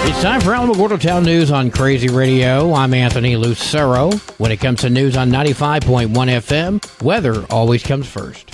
It's time for Alamogordo Town News on Crazy Radio. I'm Anthony Lucero. When it comes to news on 95.1 FM, weather always comes first.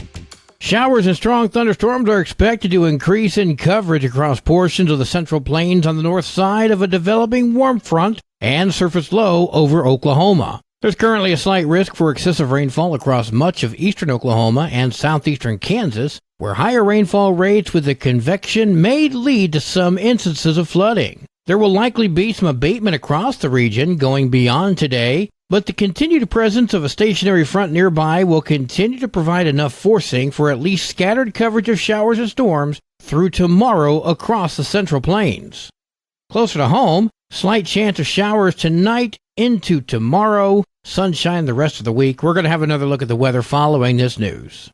Showers and strong thunderstorms are expected to increase in coverage across portions of the Central Plains on the north side of a developing warm front and surface low over Oklahoma. There's currently a slight risk for excessive rainfall across much of eastern Oklahoma and southeastern Kansas, where higher rainfall rates with the convection may lead to some instances of flooding. There will likely be some abatement across the region going beyond today, but the continued presence of a stationary front nearby will continue to provide enough forcing for at least scattered coverage of showers and storms through tomorrow across the Central Plains. Closer to home, slight chance of showers tonight into tomorrow, sunshine the rest of the week. We're going to have another look at the weather following this news.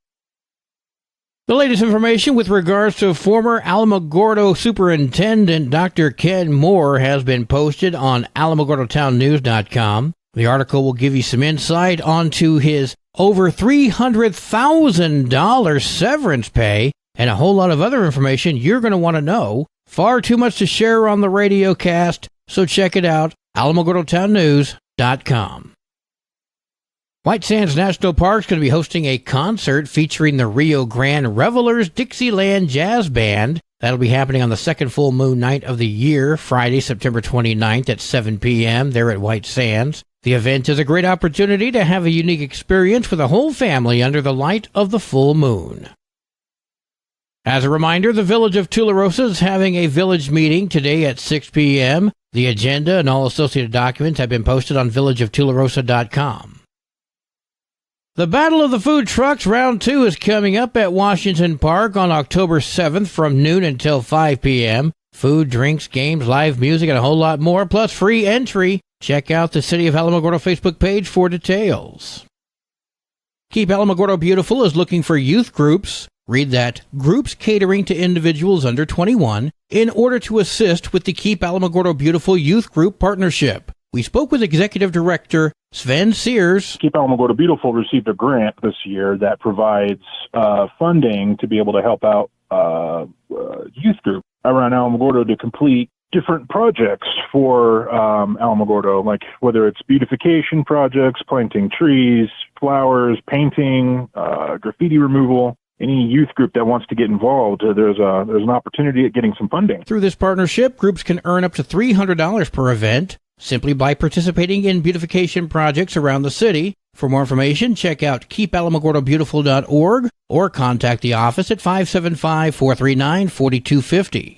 The latest information with regards to former Alamogordo Superintendent Dr. Ken Moore has been posted on AlamogordoTownNews.com. The article will give you some insight onto his over $300,000 severance pay and a whole lot of other information you're going to want to know. Far too much to share on the radio cast, so check it out, AlamogordoTownNews.com. White Sands National Park is going to be hosting a concert featuring the Rio Grande Revelers Dixieland Jazz Band. That'll be happening on the second full moon night of the year, Friday, September 29th at 7 p.m. there at White Sands. The event is a great opportunity to have a unique experience with the whole family under the light of the full moon. As a reminder, the Village of Tularosa is having a village meeting today at 6 p.m. The agenda and all associated documents have been posted on villageoftularosa.com. The Battle of the Food Trucks Round 2 is coming up at Washington Park on October 7th from noon until 5 p.m. Food, drinks, games, live music, and a whole lot more, plus free entry. Check out the City of Alamogordo Facebook page for details. Keep Alamogordo Beautiful is looking for youth groups. Read that, groups catering to individuals under 21 in order to assist with the Keep Alamogordo Beautiful Youth Group Partnership. We spoke with Executive Director Sven Sears. Keep Alamogordo Beautiful received a grant this year that provides funding to be able to help out youth group around Alamogordo to complete different projects for Alamogordo, like whether it's beautification projects, planting trees, flowers, painting, graffiti removal. Any youth group that wants to get involved, there's an opportunity at getting some funding. Through this partnership, groups can earn up to $300 per event simply by participating in beautification projects around the city. For more information, check out keepalamogordobeautiful.org or contact the office at 575-439-4250.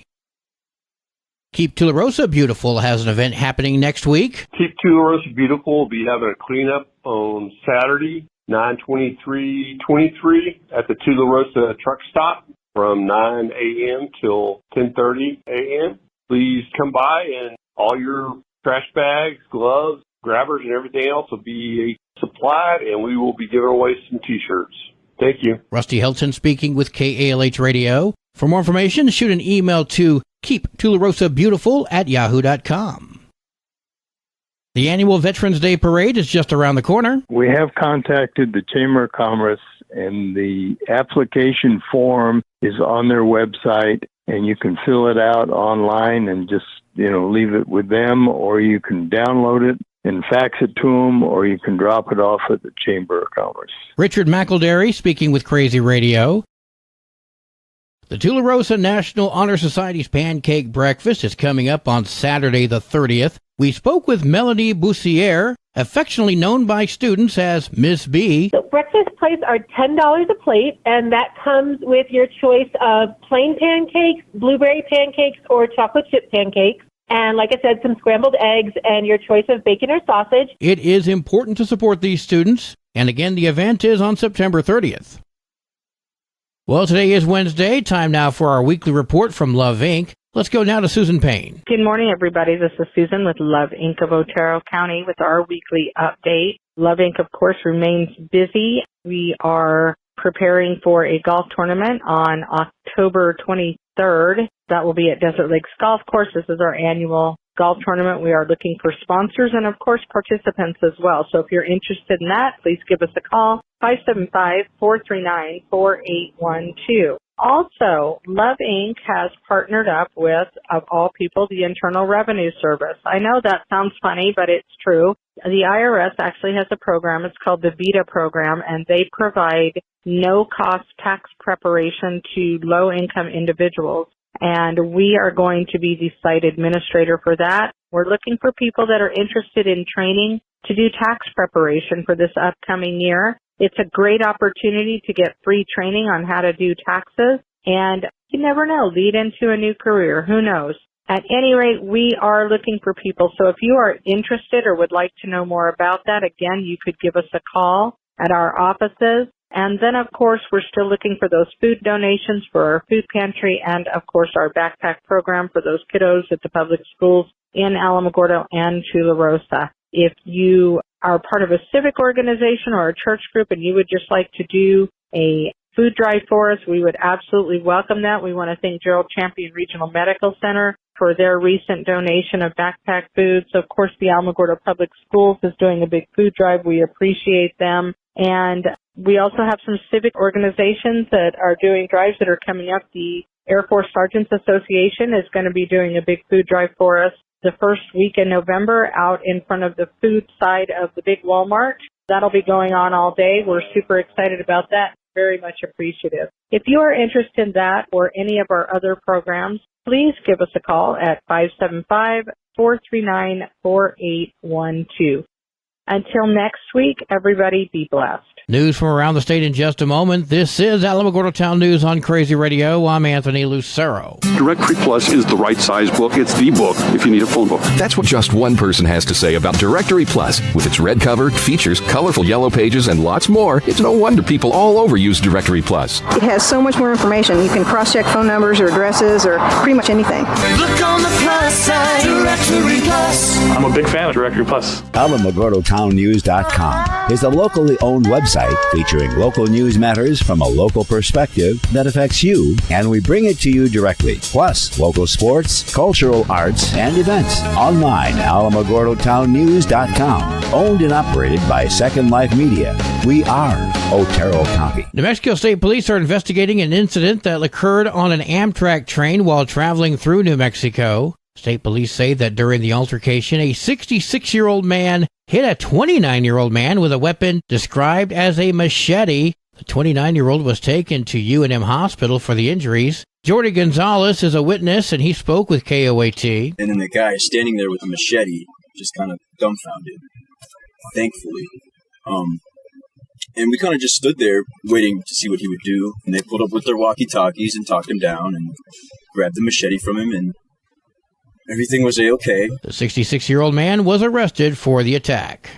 Keep Tularosa Beautiful has an event happening next week. Keep Tularosa Beautiful will be having a cleanup on Saturday, 9/23/23 at the Tularosa truck stop from 9 a.m. till 10:30 a.m. Please come by, and all your trash bags, gloves, grabbers, and everything else will be supplied, and we will be giving away some T-shirts. Thank you. Rusty Hilton speaking with KALH Radio. For more information, shoot an email to keeptularosabeautiful@yahoo.com. The annual Veterans Day Parade is just around the corner. We have contacted the Chamber of Commerce, and the application form is on their website, and you can fill it out online and just, leave it with them, or you can download it and fax it to them, or you can drop it off at the Chamber of Commerce. Richard McElderry speaking with Crazy Radio. The Tularosa National Honor Society's Pancake Breakfast is coming up on Saturday the 30th. We spoke with Melanie Boussiere, affectionately known by students as Miss B. So breakfast plates are $10 a plate, and that comes with your choice of plain pancakes, blueberry pancakes, or chocolate chip pancakes. And like I said, some scrambled eggs and your choice of bacon or sausage. It is important to support these students. And again, the event is on September 30th. Well, today is Wednesday. Time now for our weekly report from Love Inc. Let's go now to Susan Payne. Good morning, everybody. This is Susan with Love Inc. of Otero County with our weekly update. Love Inc., of course, remains busy. We are preparing for a golf tournament on October 23rd. That will be at Desert Lakes Golf Course. This is our annual golf tournament. We are looking for sponsors and, of course, participants as well. So if you're interested in that, please give us a call, 575-439-4812. Also, Love Inc. has partnered up with, of all people, the Internal Revenue Service. I know that sounds funny, but it's true. The IRS actually has a program. It's called the VITA program, and they provide no-cost tax preparation to low-income individuals. And we are going to be the site administrator for that. We're looking for people that are interested in training to do tax preparation for this upcoming year. It's a great opportunity to get free training on how to do taxes, and you never know, lead into a new career. Who knows? At any rate, we are looking for people. So if you are interested or would like to know more about that, again, you could give us a call at our offices. And then, of course, we're still looking for those food donations for our food pantry and, of course, our backpack program for those kiddos at the public schools in Alamogordo and Tularosa. If you are part of a civic organization or a church group and you would just like to do a food drive for us, we would absolutely welcome that. We want to thank Gerald Champion Regional Medical Center for their recent donation of backpack foods. Of course, the Alamogordo Public Schools is doing a big food drive. We appreciate them. And we also have some civic organizations that are doing drives that are coming up. The Air Force Sergeants Association is going to be doing a big food drive for us the first week in November out in front of the food side of the big Walmart. That'll be going on all day. We're super excited about that. Very much appreciative. If you are interested in that or any of our other programs, please give us a call at 575-439-4812. Until next week, everybody be blessed. News from around the state in just a moment. This is Alamogordo Town News on Crazy Radio. I'm Anthony Lucero. Directory Plus is the right size book. It's the book if you need a phone book. That's what just one person has to say about Directory Plus. With its red cover, features, colorful yellow pages, and lots more, it's no wonder people all over use Directory Plus. It has so much more information. You can cross-check phone numbers or addresses or pretty much anything. Look on the plus side, Directory Plus. I'm a big fan of Directory Plus. AlamogordoTownNews.com is a locally owned website featuring local news matters from a local perspective that affects you, and we bring it to you directly. Plus, local sports, cultural arts, and events. Online, AlamogordoTownNews.com. Owned and operated by Second Life Media. We are Otero County. New Mexico State Police are investigating an incident that occurred on an Amtrak train while traveling through New Mexico. State police say that during the altercation, a 66-year-old man hit a 29-year-old man with a weapon described as a machete. The 29-year-old was taken to UNM Hospital for the injuries. Jordy Gonzalez is a witness, and he spoke with KOAT. And then the guy standing there with a machete, just kind of dumbfounded, thankfully. And we kind of just stood there waiting to see what he would do. And they pulled up with their walkie-talkies and talked him down and grabbed the machete from him, and everything was A-okay. The 66-year-old man was arrested for the attack.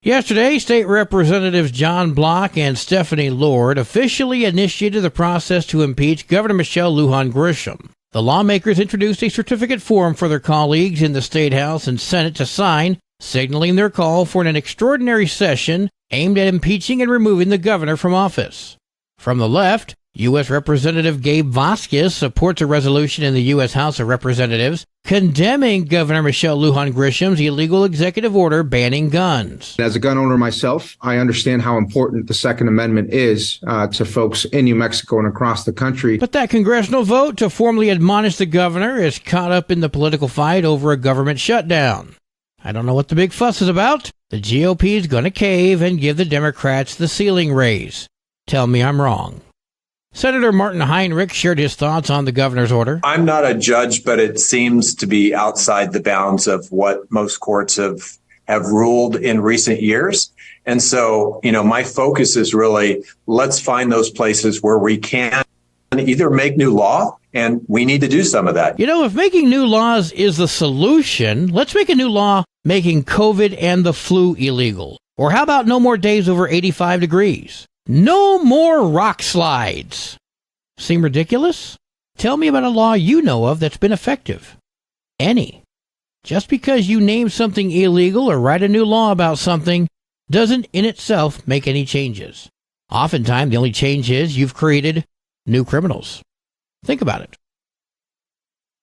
Yesterday, State Representatives John Block and Stephanie Lord officially initiated the process to impeach Governor Michelle Lujan Grisham. The lawmakers introduced a certificate form for their colleagues in the State House and Senate to sign, signaling their call for an extraordinary session aimed at impeaching and removing the governor from office. From the left, U.S. Representative Gabe Vasquez supports a resolution in the U.S. House of Representatives condemning Governor Michelle Lujan Grisham's illegal executive order banning guns. As a gun owner myself, I understand how important the Second Amendment is to folks in New Mexico and across the country. But that congressional vote to formally admonish the governor is caught up in the political fight over a government shutdown. I don't know what the big fuss is about. The GOP is going to cave and give the Democrats the ceiling raise. Tell me I'm wrong. Senator Martin Heinrich shared his thoughts on the governor's order. I'm not a judge, but it seems to be outside the bounds of what most courts have ruled in recent years. And so, my focus is really, let's find those places where we can either make new law, and we need to do some of that. If making new laws is the solution, let's make a new law making COVID and the flu illegal. Or how about no more days over 85 degrees? No more rock slides. Seem ridiculous? Tell me about a law you know of that's been effective. Any. Just because you name something illegal or write a new law about something doesn't in itself make any changes. Oftentimes, the only change is you've created new criminals. Think about it.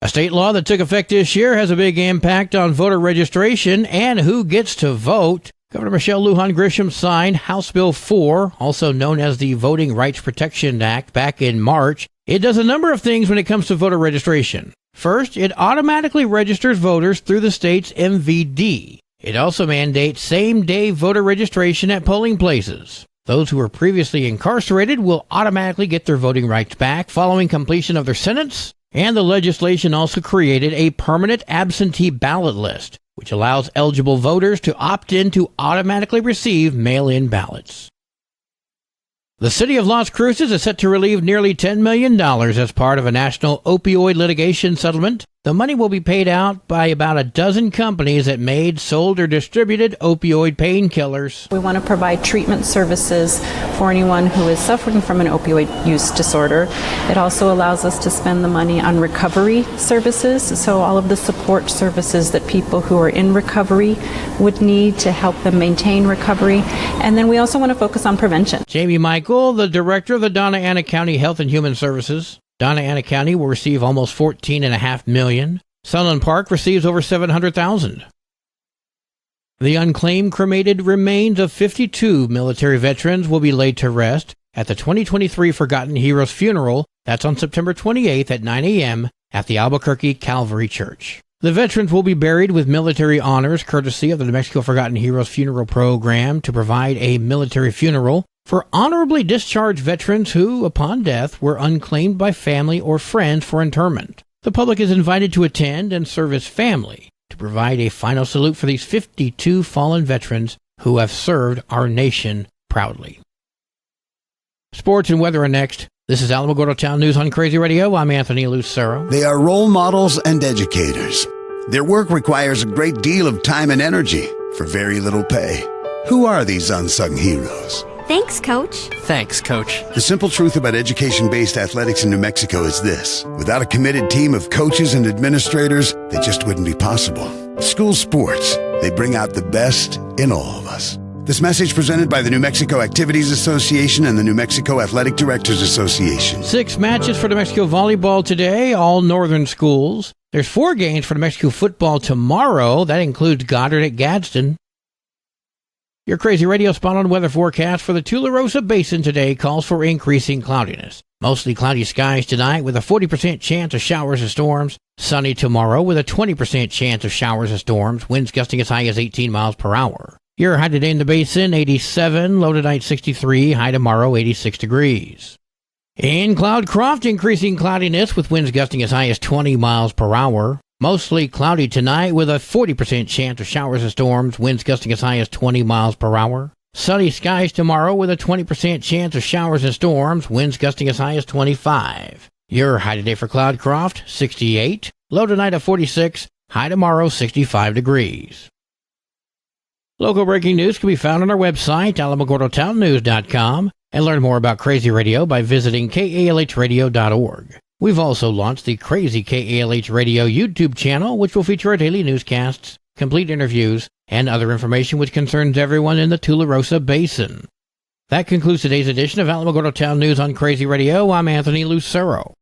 A state law that took effect this year has a big impact on voter registration and who gets to vote. Governor Michelle Lujan Grisham signed House Bill 4, also known as the Voting Rights Protection Act, back in March. It does a number of things when it comes to voter registration. First, it automatically registers voters through the state's MVD. It also mandates same-day voter registration at polling places. Those who were previously incarcerated will automatically get their voting rights back following completion of their sentence. And the legislation also created a permanent absentee ballot list, which allows eligible voters to opt in to automatically receive mail-in ballots. The city of Las Cruces is set to relieve nearly $10 million as part of a national opioid litigation settlement. The money will be paid out by about a dozen companies that made, sold, or distributed opioid painkillers. We want to provide treatment services for anyone who is suffering from an opioid use disorder. It also allows us to spend the money on recovery services, so all of the support services that people who are in recovery would need to help them maintain recovery. And then we also want to focus on prevention. Jamie Michael, the director of the Donna Ana County Health and Human Services. Donna Ana County will receive almost $14.5 million. Sunland Park receives over $700,000. The unclaimed cremated remains of 52 military veterans will be laid to rest at the 2023 Forgotten Heroes funeral. That's on September 28th at 9 a.m. at the Albuquerque Calvary Church. The veterans will be buried with military honors courtesy of the New Mexico Forgotten Heroes Funeral Program to provide a military funeral for honorably discharged veterans who, upon death, were unclaimed by family or friends for interment. The public is invited to attend and serve as family to provide a final salute for these 52 fallen veterans who have served our nation proudly. Sports and weather are next. This is Alamogordo Town News on Crazy Radio. I'm Anthony Lucero. They are role models and educators. Their work requires a great deal of time and energy for very little pay. Who are these unsung heroes? Thanks, Coach. Thanks, Coach. The simple truth about education-based athletics in New Mexico is this. Without a committed team of coaches and administrators, they just wouldn't be possible. School sports, they bring out the best in all of us. This message presented by the New Mexico Activities Association and the New Mexico Athletic Directors Association. 6 matches for New Mexico volleyball today, all northern schools. There's 4 games for New Mexico football tomorrow. That includes Goddard at Gadsden. Your Crazy Radio spot-on weather forecast for the Tularosa Basin today calls for increasing cloudiness. Mostly cloudy skies tonight with a 40% chance of showers and storms. Sunny tomorrow with a 20% chance of showers and storms. Winds gusting as high as 18 miles per hour. Your high today in the basin, 87. Low tonight, 63. High tomorrow, 86 degrees. In Cloudcroft, increasing cloudiness with winds gusting as high as 20 miles per hour. Mostly cloudy tonight with a 40% chance of showers and storms, winds gusting as high as 20 miles per hour. Sunny skies tomorrow with a 20% chance of showers and storms, winds gusting as high as 25. Your high today for Cloudcroft, 68. Low tonight at 46. High tomorrow, 65 degrees. Local breaking news can be found on our website, alamogordotownnews.com, and learn more about Crazy Radio by visiting kalhradio.org. We've also launched the Crazy KALH Radio YouTube channel, which will feature our daily newscasts, complete interviews, and other information which concerns everyone in the Tularosa Basin. That concludes today's edition of Alamogordo Town News on Crazy Radio. I'm Anthony Lucero.